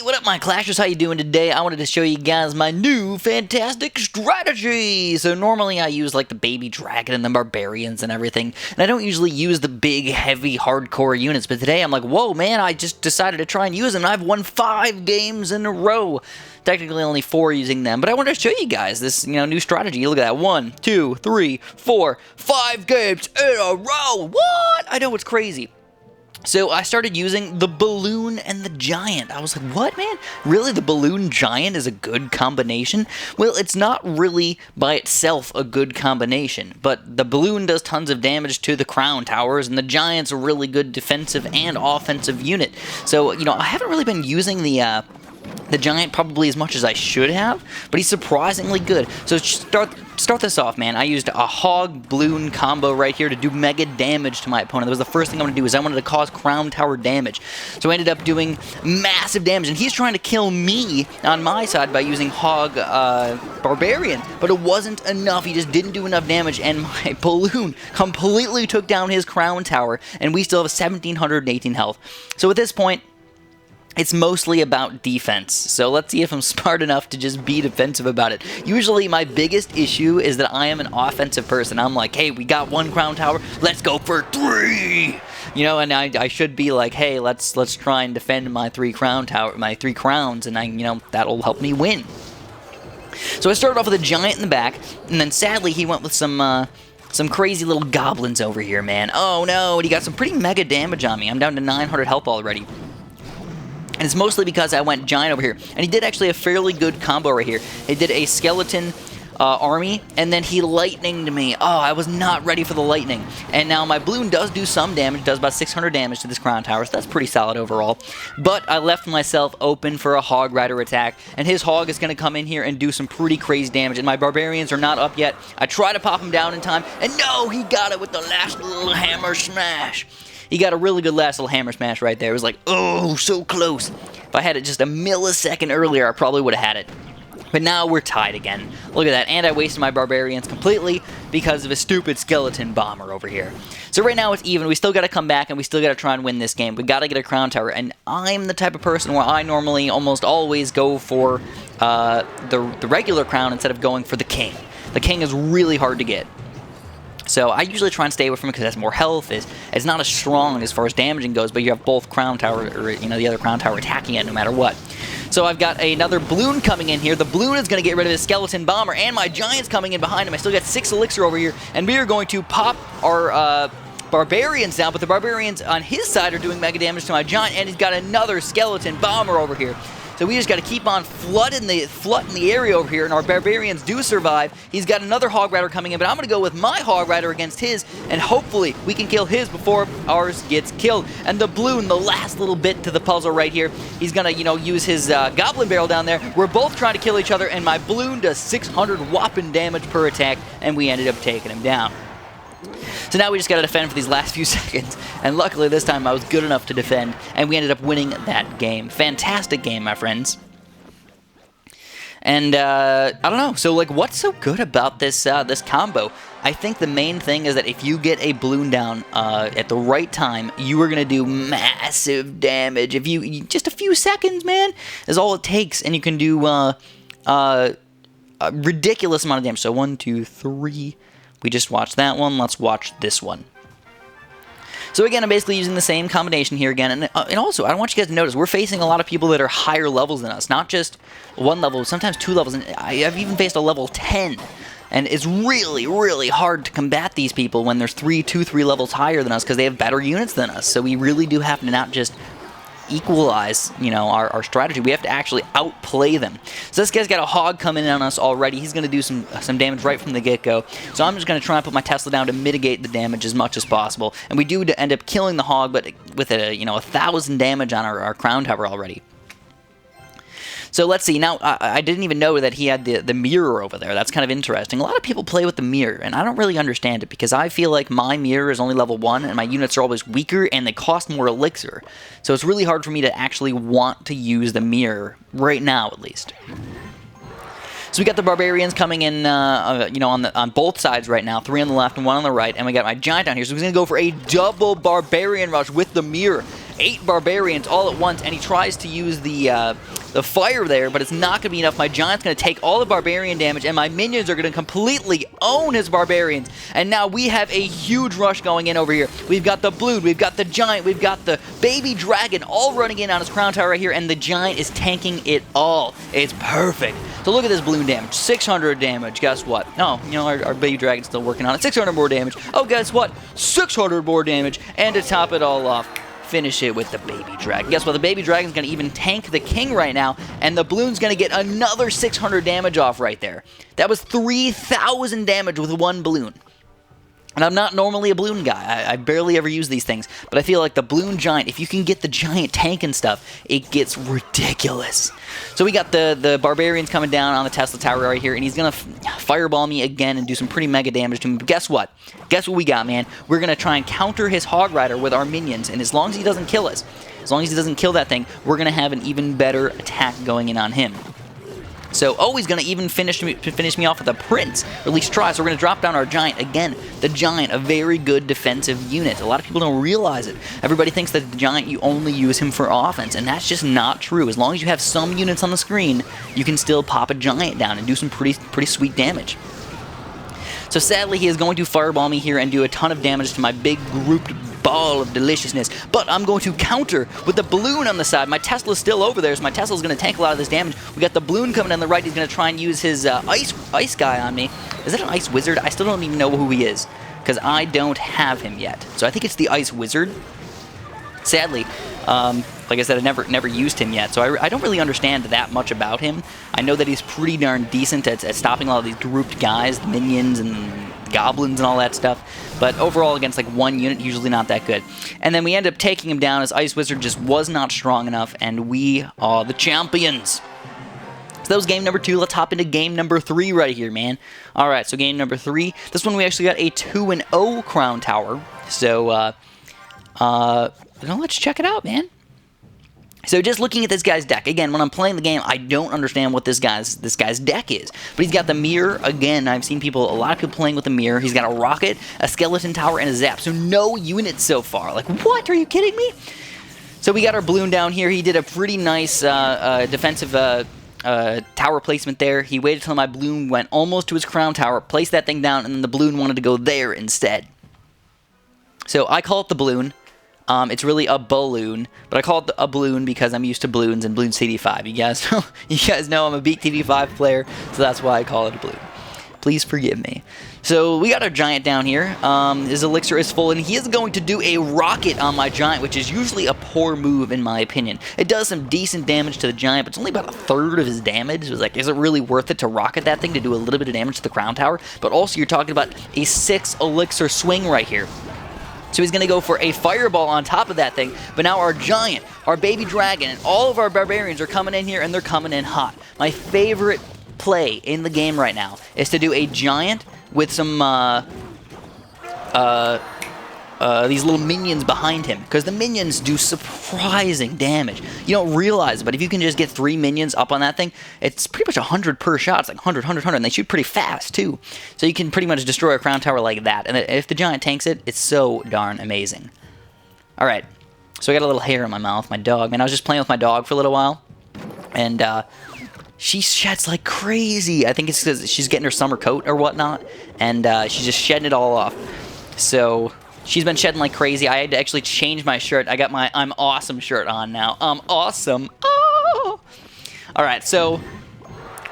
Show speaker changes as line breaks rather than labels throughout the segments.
What up, my Clashers? How you doing today? I wanted to show you guys my new fantastic strategy. So normally I use like the baby dragon and the barbarians and everything, and I don't usually use the big, heavy, hardcore units, but today I'm like, whoa, man, I just decided to try and use them, and I've won 5 games in a row. Technically only 4 using them, but I wanted to show you guys this, new strategy. Look at that. 1, 2, 3, 4, 5 games in a row. What? I know, it's crazy. So I started using the balloon and the giant. I was like, what, man? Really, the balloon giant is a good combination? Well, it's not really by itself a good combination, but the balloon does tons of damage to the crown towers, and the giant's a really good defensive and offensive unit. So, I haven't really been using the giant probably as much as I should have, but he's surprisingly good. So start this off, man. I used a hog balloon combo right here to do mega damage to my opponent. That was the first thing I wanted to do, is I wanted to cause crown tower damage. So I ended up doing massive damage, and he's trying to kill me on my side by using hog barbarian, but it wasn't enough. He just didn't do enough damage, and my balloon completely took down his crown tower, and we still have 1,718 health. So at this point, it's mostly about defense, so let's see if I'm smart enough to just be defensive about it. Usually my biggest issue is that I am an offensive person. I'm like, hey, we got 1 crown tower, let's go for 3! And I should be like, hey, let's try and defend my 3 crowns, and that'll help me win. So I started off with a giant in the back, and then sadly he went with some crazy little goblins over here, man. Oh no, and he got some pretty mega damage on me. I'm down to 900 health already. And it's mostly because I went giant over here. And he did actually a fairly good combo right here. He did a skeleton army, and then he lightninged me. Oh, I was not ready for the lightning. And now my balloon does do some damage, does about 600 damage to this crown tower, so that's pretty solid overall. But I left myself open for a hog rider attack, and his hog is going to come in here and do some pretty crazy damage. And my barbarians are not up yet. I try to pop him down in time, and no, he got it with the last little hammer smash. He got a really good last little hammer smash right there. It was like, oh, so close. If I had it just a millisecond earlier, I probably would have had it. But now we're tied again. Look at that. And I wasted my barbarians completely because of a stupid skeleton bomber over here. So right now it's even. We still got to come back, and we still got to try and win this game. We got to get a crown tower. And I'm the type of person where I normally almost always go for the regular crown instead of going for the king. The king is really hard to get. So I usually try and stay away from it because it has more health. It's not as strong as far as damaging goes, but you have both crown tower, or the other crown tower attacking it no matter what. So I've got another balloon coming in here. The balloon is going to get rid of his skeleton bomber, and my giant's coming in behind him. I still got 6 elixir over here, and we are going to pop our barbarians down, but the barbarians on his side are doing mega damage to my giant, and he's got another skeleton bomber over here. So we just got to keep on flooding the area over here, and our barbarians do survive. He's got another hog rider coming in, but I'm going to go with my hog rider against his, and hopefully we can kill his before ours gets killed. And the balloon, the last little bit to the puzzle right here, he's going to, use his goblin barrel down there. We're both trying to kill each other, and my balloon does 600 whopping damage per attack, and we ended up taking him down. So now we just got to defend for these last few seconds, and luckily this time I was good enough to defend, and we ended up winning that game. Fantastic game, my friends. And I don't know, so what's so good about this this combo? I think the main thing is that if you get a balloon down at the right time, you are going to do massive damage. If you just a few seconds, man, is all it takes, and you can do a ridiculous amount of damage. So 1, 2, 3... We just watched that one. Let's watch this one. So again, I'm basically using the same combination here again. And also, I want you guys to notice, we're facing a lot of people that are higher levels than us. Not just 1 level, sometimes 2 levels. And I've even faced a level 10. And it's really, really hard to combat these people when there's 3 levels higher than us because they have better units than us. So we really do have to not just equalize, our strategy. We have to actually outplay them. So this guy's got a hog coming in on us already. He's going to do some damage right from the get-go. So I'm just going to try and put my Tesla down to mitigate the damage as much as possible. And we do end up killing the hog, but with 1,000 damage on our crown tower already. So let's see. Now, I didn't even know that he had the mirror over there. That's kind of interesting. A lot of people play with the mirror, and I don't really understand it because I feel like my mirror is only level 1, and my units are always weaker, and they cost more elixir. So it's really hard for me to actually want to use the mirror, right now at least. So we got the barbarians coming in, on both sides right now. 3 on the left and 1 on the right, and we got my giant down here. So he's going to go for a double barbarian rush with the mirror. 8 barbarians all at once, and he tries to use the fire there, but it's not going to be enough. My giant's going to take all the barbarian damage, and my minions are going to completely own his barbarians. And now we have a huge rush going in over here. We've got the blood, we've got the giant, we've got the baby dragon all running in on his crown tower right here, and the giant is tanking it all. It's perfect. So look at this balloon damage. 600 damage. Guess what? Oh, you know, our baby dragon's still working on it. 600 more damage. Oh, guess what? 600 more damage. And to top it all off, finish it with the baby dragon. Guess what? The baby dragon's going to even tank the king right now, and the balloon's going to get another 600 damage off right there. That was 3,000 damage with one balloon. And I'm not normally a balloon guy. I barely ever use these things. But I feel like the balloon giant, if you can get the giant tank and stuff, it gets ridiculous. So we got the barbarians coming down on the Tesla tower right here, and he's going to fireball me again and do some pretty mega damage to him. But guess what? Guess what we got, man? We're going to try and counter his hog rider with our minions, and as long as he doesn't kill us, as long as he doesn't kill that thing, we're going to have an even better attack going in on him. So, oh, he's going to even finish me off with a prince, or at least try. So we're going to drop down our giant. Again, the giant, a very good defensive unit. A lot of people don't realize it. Everybody thinks that the giant, you only use him for offense, and that's just not true. As long as you have some units on the screen, you can still pop a giant down and do some pretty sweet damage. So sadly, he is going to fireball me here and do a ton of damage to my big grouped ball of deliciousness. But I'm going to counter with the balloon on the side. My Tesla's still over there, so my Tesla's going to tank a lot of this damage. We got the balloon coming on the right. He's going to try and use his ice guy on me. Is that an ice wizard? I still don't even know who he is, because I don't have him yet. So I think it's the ice wizard. Sadly, like I said, I never used him yet, so I don't really understand that much about him. I know that he's pretty darn decent at stopping a lot of these grouped guys, the minions and goblins and all that stuff, but overall against like one unit, usually not that good. And then we end up taking him down as Ice Wizard just was not strong enough, and we are the champions. So that was game number 2. Let's hop into game number 3 right here, man. Alright, so game number 3. This one we actually got a 2-0 crown tower, so let's check it out, man. So just looking at this guy's deck, again, when I'm playing the game, I don't understand what this guy's deck is. But he's got the mirror, again, I've seen a lot of people playing with the mirror. He's got a rocket, a skeleton tower, and a zap. So no units so far. Like, what? Are you kidding me? So we got our balloon down here. He did a pretty nice defensive tower placement there. He waited till my balloon went almost to his crown tower, placed that thing down, and then the balloon wanted to go there instead. So I call it the balloon. It's really a balloon, but I call it a balloon because I'm used to balloons and Bloons TD5. You guys know I'm a Beat TD5 player, so that's why I call it a balloon. Please forgive me. So we got our giant down here. His elixir is full, and he is going to do a rocket on my giant, which is usually a poor move in my opinion. It does some decent damage to the giant, but it's only about a third of his damage. It was like, is it really worth it to rocket that thing to do a little bit of damage to the crown tower? But also, you're talking about a 6 elixir swing right here. So he's going to go for a fireball on top of that thing, but now our giant, our baby dragon, and all of our barbarians are coming in here, and they're coming in hot. My favorite play in the game right now is to do a giant with some these little minions behind him, because the minions do surprising damage. You don't realize it, but if you can just get 3 minions up on that thing, it's pretty much 100 per shot. It's like 100, 100, 100, and they shoot pretty fast, too. So you can pretty much destroy a crown tower like that, and if the giant tanks it, it's so darn amazing. Alright, so I got a little hair in my mouth, my dog. Man, I was just playing with my dog for a little while, and she sheds like crazy. I think it's because she's getting her summer coat or whatnot, and she's just shedding it all off. So she's been shedding like crazy. I had to actually change my shirt. I got my I'm Awesome shirt on now. I'm awesome. Oh! Alright, so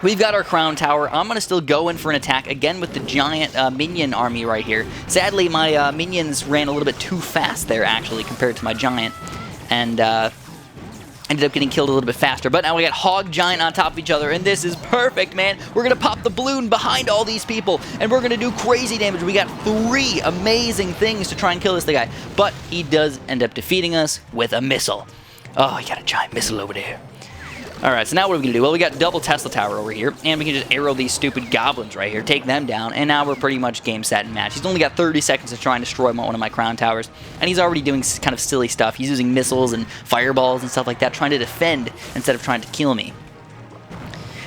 we've got our crown tower. I'm going to still go in for an attack, again with the giant minion army right here. Sadly, my minions ran a little bit too fast there, actually, compared to my giant. And ended up getting killed a little bit faster. But now we got Hog Giant on top of each other, and this is perfect, man. We're going to pop the balloon behind all these people, and we're going to do crazy damage. We got 3 amazing things to try and kill this guy, but he does end up defeating us with a missile. Oh, he got a giant missile over there. Alright, so now what are we going to do? Well, we got double Tesla Tower over here, and we can just arrow these stupid goblins right here, take them down, and now we're pretty much game, set, and match. He's only got 30 seconds to try and destroy one of my crown towers, and he's already doing kind of silly stuff. He's using missiles and fireballs and stuff like that, trying to defend instead of trying to kill me.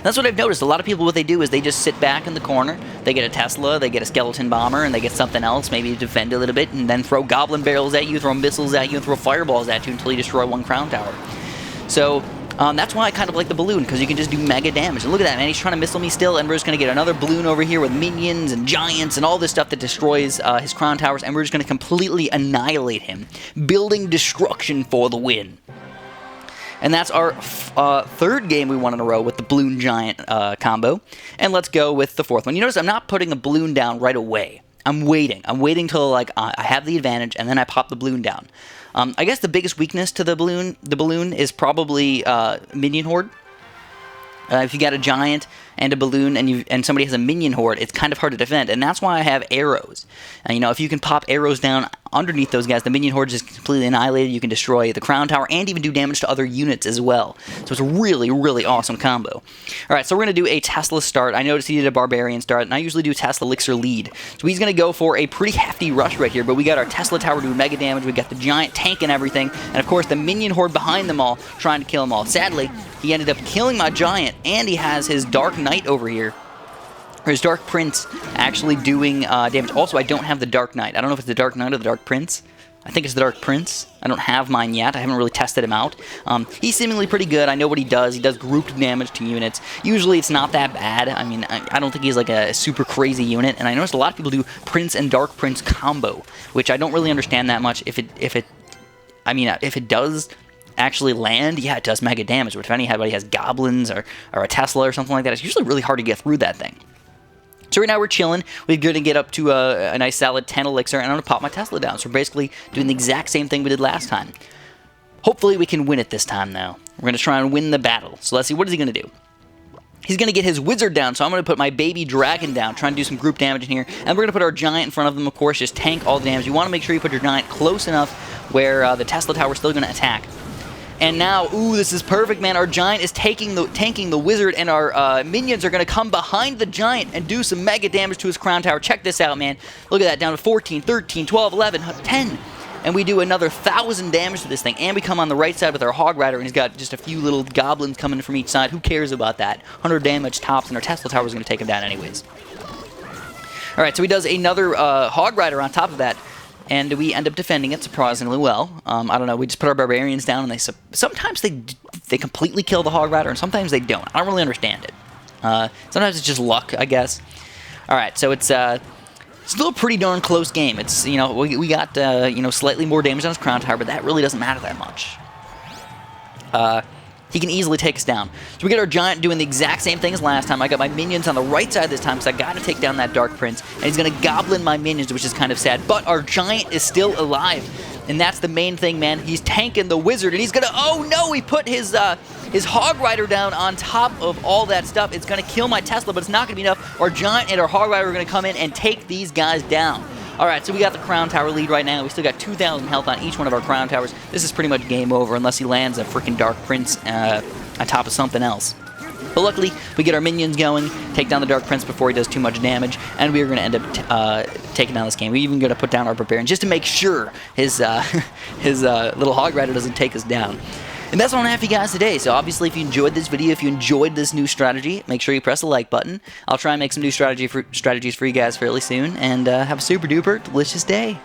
That's what I've noticed. A lot of people, what they do is they just sit back in the corner, they get a Tesla, they get a skeleton bomber, and they get something else, maybe to defend a little bit, and then throw goblin barrels at you, throw missiles at you, and throw fireballs at you until you destroy one crown tower. So that's why I kind of like the balloon, because you can just do mega damage. And look at that, man. He's trying to missile me still, and we're just going to get another balloon over here with minions and giants and all this stuff that destroys his crown towers, and we're just going to completely annihilate him. Building destruction for the win. And that's our third game we won in a row with the balloon giant combo. And let's go with the fourth one. You notice I'm not putting a balloon down right away. I'm waiting. I'm waiting till like I have the advantage, and then I pop the balloon down. I guess the biggest weakness to the balloon is probably minion horde. If you got a giant and a balloon and somebody has a minion horde, it's kind of hard to defend, and that's why I have arrows. And you know, if you can pop arrows down underneath those guys, the minion horde is completely annihilated. You can destroy the crown tower and even do damage to other units as well. So it's a really, really awesome combo. All right, so we're going to do a Tesla start. I noticed he did a barbarian start, and I usually do Tesla elixir lead. So he's going to go for a pretty hefty rush right here, but we got our Tesla tower doing mega damage. We got the giant tank and everything, and of course the minion horde behind them all trying to kill them all. Sadly, he ended up killing my giant, and he has his Dark Knight over here. Or his Dark Prince actually doing damage. Also, I don't have the Dark Knight. I don't know if it's the Dark Knight or the Dark Prince. I think it's the Dark Prince. I don't have mine yet. I haven't really tested him out. He's seemingly pretty good. I know what he does. He does grouped damage to units. Usually, it's not that bad. I mean, I don't think he's like a super crazy unit. And I noticed a lot of people do Prince and Dark Prince combo, which I don't really understand that much. If it does actually land, yeah, it does mega damage. But if anybody has goblins or a Tesla or something like that, it's usually really hard to get through that thing. So right now we're chilling. We're going to get up to a nice solid 10 elixir, and I'm going to pop my Tesla down. So we're basically doing the exact same thing we did last time. Hopefully we can win it this time, though. We're going to try and win the battle. So let's see, what is he going to do? He's going to get his wizard down, so I'm going to put my baby dragon down, trying to do some group damage in here. And we're going to put our giant in front of them, of course, just tank all the damage. You want to make sure you put your giant close enough where the Tesla tower is still going to attack. And now, ooh, this is perfect, man. Our giant is tanking the wizard, and our minions are going to come behind the giant and do some mega damage to his crown tower. Check this out, man. Look at that, down to 14, 13, 12, 11, 10. And we do another 1,000 damage to this thing. And we come on the right side with our hog rider, and he's got just a few little goblins coming from each side. Who cares about that? 100 damage tops, and our Tesla tower is going to take him down anyways. All right, so he does another hog rider on top of that. And we end up defending it surprisingly well. I don't know, we just put our barbarians down, and sometimes they completely kill the hog rider, and sometimes they don't. I don't really understand it. Sometimes it's just luck, I guess. All right, so it's still a pretty darn close game. It's, you know, we got slightly more damage on his crown tower, but that really doesn't matter that much. He can easily take us down. So we get our giant doing the exact same thing as last time. I got my minions on the right side this time, because I got to take down that Dark Prince. And he's going to goblin my minions, which is kind of sad. But our giant is still alive. And that's the main thing, man. He's tanking the wizard, and he's going to... Oh, no! He put his hog rider down on top of all that stuff. It's going to kill my Tesla, but it's not going to be enough. Our giant and our hog rider are going to come in and take these guys down. Alright, so we got the crown tower lead right now. We still got 2,000 health on each one of our crown towers. This is pretty much game over unless he lands a freaking Dark Prince on top of something else. But luckily, we get our minions going, take down the Dark Prince before he does too much damage, and we are going to end up taking down this game. We're even going to put down our Barbarian just to make sure his little hog rider doesn't take us down. And that's all I have for you guys today. So obviously, if you enjoyed this video, if you enjoyed this new strategy, make sure you press the like button. I'll try and make some new strategies for you guys fairly soon. And have a super duper delicious day.